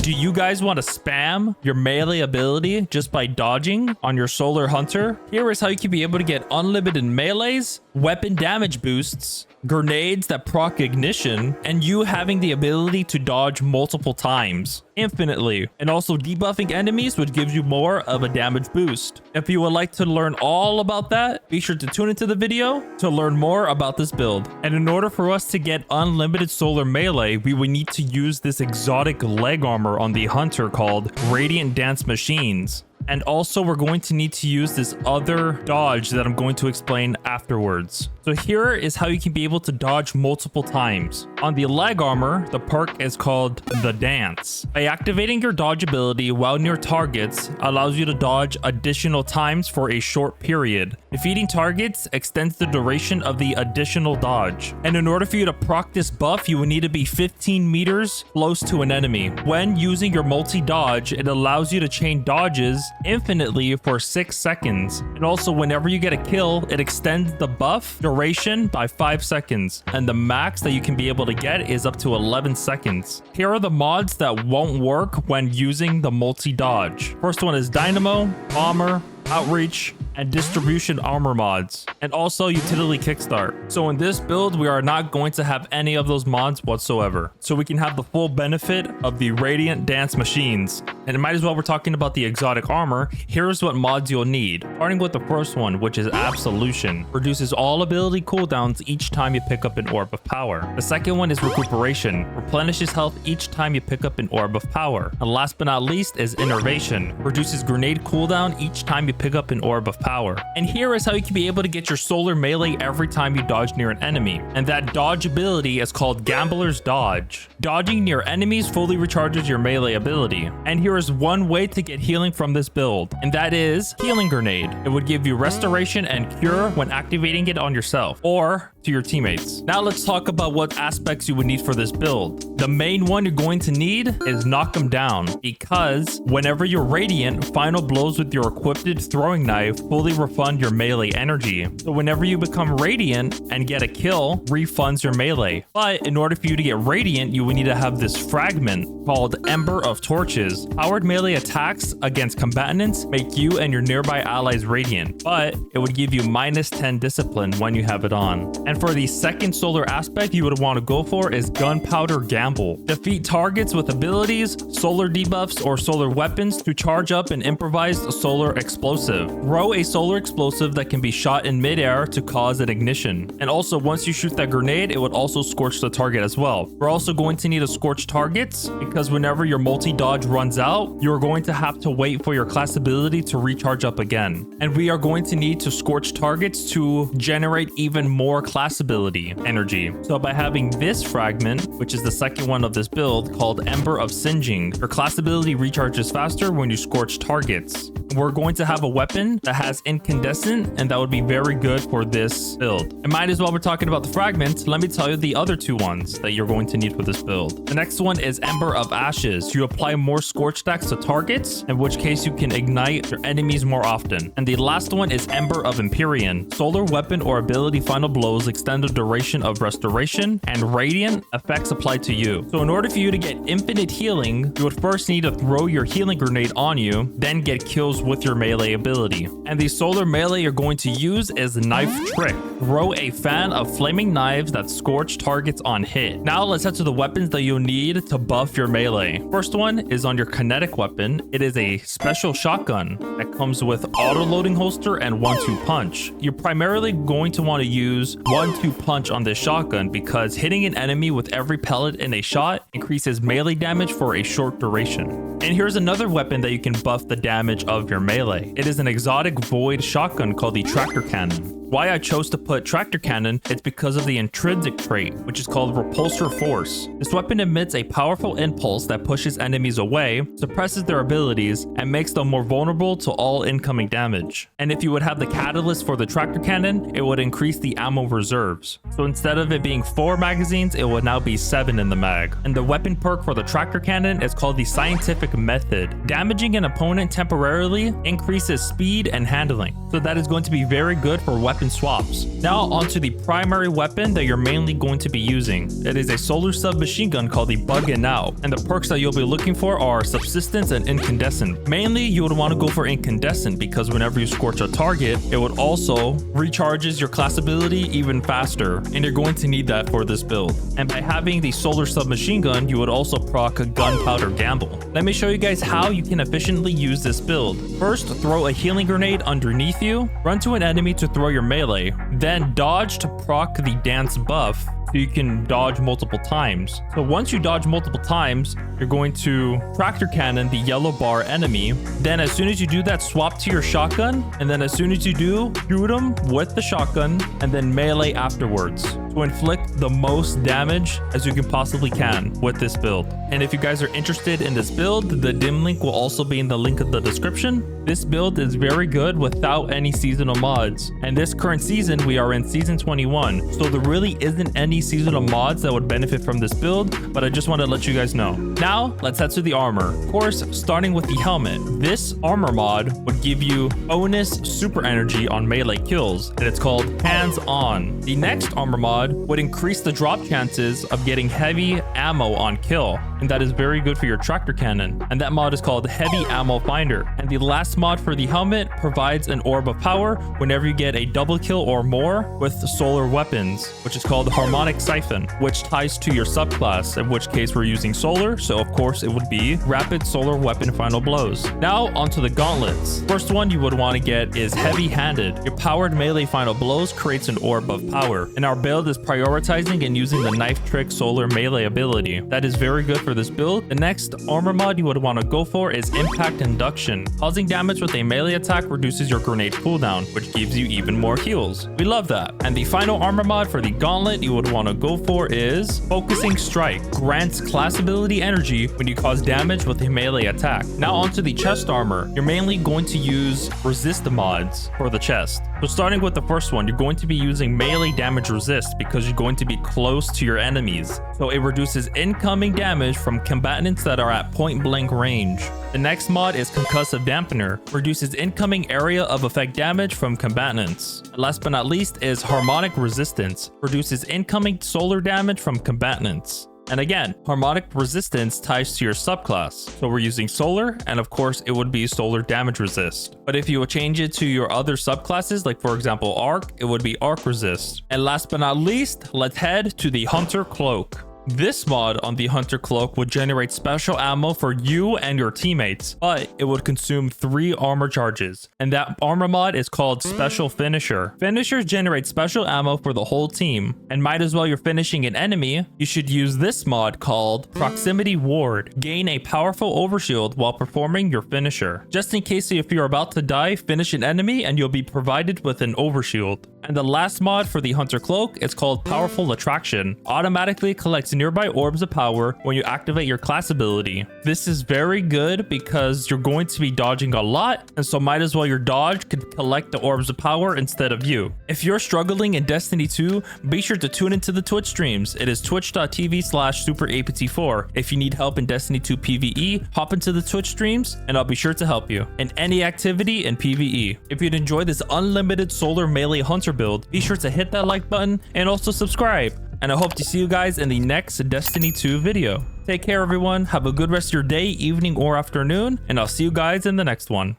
do you guys want to spam your melee ability just by dodging on your Solar Hunter? Here is how you can be able to get unlimited melees, weapon damage boosts, grenades that proc ignition, and you having the ability to dodge multiple times infinitely, and also debuffing enemies, which gives you more of a damage boost. If you would like to learn all about that, be sure to tune into the video to learn more about this build. And in order for us to get unlimited solar melee, we would need to use this exotic leg armor on the hunter called Radiant Dance Machines. And also we're going to need to use this other dodge that I'm going to explain afterwards. So here is how you can be able to dodge multiple times. On the leg armor, the perk is called the Dance. By activating your dodge ability while near targets allows you to dodge additional times for a short period. Defeating targets extends the duration of the additional dodge. And in order for you to proc this buff, you will need to be 15 meters close to an enemy. When using your multi-dodge, it allows you to chain dodges infinitely for 6 seconds. And also whenever you get a kill, it extends the buff duration by 5 seconds. And the max that you can be able to get is up to 11 seconds. Here are the mods that won't work when using the multi-dodge. First one is Dynamo, Bomber, Outreach, and Distribution armor mods, and also Utility Kickstart. So in this build, we are not going to have any of those mods whatsoever. So we can have the full benefit of the Radiant Dance Machines. And it might as well we're talking about the exotic armor. Here's what mods you'll need. Starting with the first one, which is Absolution. Reduces all ability cooldowns each time you pick up an orb of power. The second one is Recuperation. Replenishes health each time you pick up an orb of power. And last but not least is Innervation. Reduces grenade cooldown each time you pick up an orb of power. And here is how you can be able to get your solar melee every time you dodge near an enemy. And that dodge ability is called Gambler's Dodge. Dodging near enemies fully recharges your melee ability. And here is one way to get healing from this build, and that is Healing Grenade. It would give you restoration and cure when activating it on yourself or to your teammates. Now let's talk about what aspects you would need for this build. The main one you're going to need is Knock 'em Down, because whenever you're radiant, final blows with your equipped throwing knife fully refund your melee energy. So whenever you become radiant and get a kill, refunds your melee. But in order for you to get radiant, you would need to have this fragment called Ember of Torches. Powered melee attacks against combatants make you and your nearby allies radiant, but it would give you -10 discipline when you have it on. And for the second solar aspect you would want to go for is Gunpowder Gamble. Defeat targets with abilities, solar debuffs, or solar weapons to charge up an improvised solar explosive. Throw a solar explosive that can be shot in midair to cause an ignition. And also once you shoot that grenade, it would also scorch the target as well. We're also going to need to scorch targets because whenever your multi-dodge runs out, you're going to have to wait for your class ability to recharge up again. And we are going to need to scorch targets to generate even more class ability energy. So by having this fragment, which is the second one of this build called Ember of Singeing, your class ability recharges faster when you scorch targets. We're going to have a weapon that has incandescent, and that would be very good for this build. And might as well we're talking about the fragment, let me tell you the other two ones that you're going to need for this build. The next one is Ember of Ashes. You apply more scorch stacks to targets, in which case you can ignite your enemies more often. And the last one is Ember of Empyrean. Solar weapon or ability final blows extend the duration of restoration and radiant effects applied to you. So in order for you to get infinite healing, you would first need to throw your healing grenade on you, then get kills with your melee ability. And the solar melee you're going to use is Knife Trick. Throw a fan of flaming knives that scorch targets on hit. Now let's head to the weapons that you'll need to buff your melee. First one is on your kinetic weapon. It is a special shotgun that comes with auto-loading holster and 1-2 punch. You're primarily going to want to use 1-2 punch on this shotgun because hitting an enemy with every pellet in a shot increases melee damage for a short duration. And here's another weapon that you can buff the damage of your melee. It is an exotic void shotgun called the Tractor Cannon. Why I chose to put Tractor Cannon is because of the intrinsic trait, which is called Repulsor Force. This weapon emits a powerful impulse that pushes enemies away, suppresses their abilities, and makes them more vulnerable to all incoming damage. And if you would have the catalyst for the Tractor Cannon, it would increase the ammo reserves. So instead of it being 4 magazines, it would now be 7 in the mag. And the weapon perk for the Tractor Cannon is called the Scientific Method. Damaging an opponent temporarily increases speed and handling. So that is going to be very good for weapons weapon swaps. Now onto the primary weapon that you're mainly going to be using. It is a solar submachine gun called the Bug It Now, and the perks that you'll be looking for are Subsistence and Incandescent. Mainly, you would want to go for Incandescent because whenever you scorch a target, it would also recharges your class ability even faster, and you're going to need that for this build. And by having the solar submachine gun, you would also proc a gunpowder gamble. Let me show you guys how you can efficiently use this build. First, throw a healing grenade underneath you, run to an enemy to throw your melee, then dodge to proc the dance buff so you can dodge multiple times. So once you dodge multiple times, you're going to tractor cannon the yellow bar enemy. Then as soon as you do that, swap to your shotgun, and then as soon as you do, shoot them with the shotgun and then melee afterwards to inflict the most damage as you can possibly can with this build. And if you guys are interested in this build, the dim link will also be in the link of the description. This build is very good without any seasonal mods. And this current season, we are in season 21. So there really isn't any seasonal mods that would benefit from this build, but I just want to let you guys know. Now, let's head to the armor. Of course, starting with the helmet. This armor mod would give you bonus super energy on melee kills, and it's called Hands On. The next armor mod would increase the drop chances of getting heavy ammo on kill, and that is very good for your tractor cannon. And that mod is called Heavy Ammo Finder. And the last mod for the helmet provides an orb of power whenever you get a double kill or more with solar weapons, which is called Harmonic Siphon, which ties to your subclass, in which case we're using solar, so of course it would be Rapid Solar Weapon Final Blows. Now onto the gauntlets. First one you would want to get is Heavy Handed. Your powered melee final blows creates an orb of power, and our build is prioritizing and using the knife trick solar melee ability. That is very good for this build. The next armor mod you would want to go for is Impact Induction. Causing damage with a melee attack reduces your grenade cooldown, which gives you even more heals. We love that. And the final armor mod for the gauntlet you would want to go for is Focusing Strike. Grants class ability energy when you cause damage with a melee attack. Now onto the chest armor. You're mainly going to use resist mods for the chest. So starting with the first one, you're going to be using melee damage resist because you're going to be close to your enemies. So it reduces incoming damage from combatants that are at point blank range. The next mod is Concussive Dampener. Reduces incoming area of effect damage from combatants. And last but not least is Harmonic Resistance. Reduces incoming solar damage from combatants. And again, harmonic resistance ties to your subclass. So we're using solar, and of course it would be solar damage resist. But if you would change it to your other subclasses, like for example arc, it would be arc resist. And last but not least, let's head to the Hunter Cloak. This mod on the Hunter Cloak would generate special ammo for you and your teammates, but it would consume 3 armor charges. And that armor mod is called Special Finisher. Finishers generate special ammo for the whole team, and might as well you're finishing an enemy, you should use this mod called Proximity Ward. Gain a powerful overshield while performing your finisher. Just in case if you're about to die, finish an enemy and you'll be provided with an overshield. And the last mod for the Hunter Cloak is called Powerful Attraction. Automatically collects nearby orbs of power when you activate your class ability. This is very good because you're going to be dodging a lot, and so might as well your dodge could collect the orbs of power instead of you. If you're struggling in Destiny 2, be sure to tune into the Twitch streams. It is twitch.tv/superapt4. If you need help in Destiny 2 PvE, hop into the Twitch streams and I'll be sure to help you in any activity in PvE. If you'd enjoy this unlimited solar melee hunter build, be sure to hit that like button and also subscribe. And I hope to see you guys in the next Destiny 2 video. Take care everyone, have a good rest of your day, evening, or afternoon, and I'll see you guys in the next one.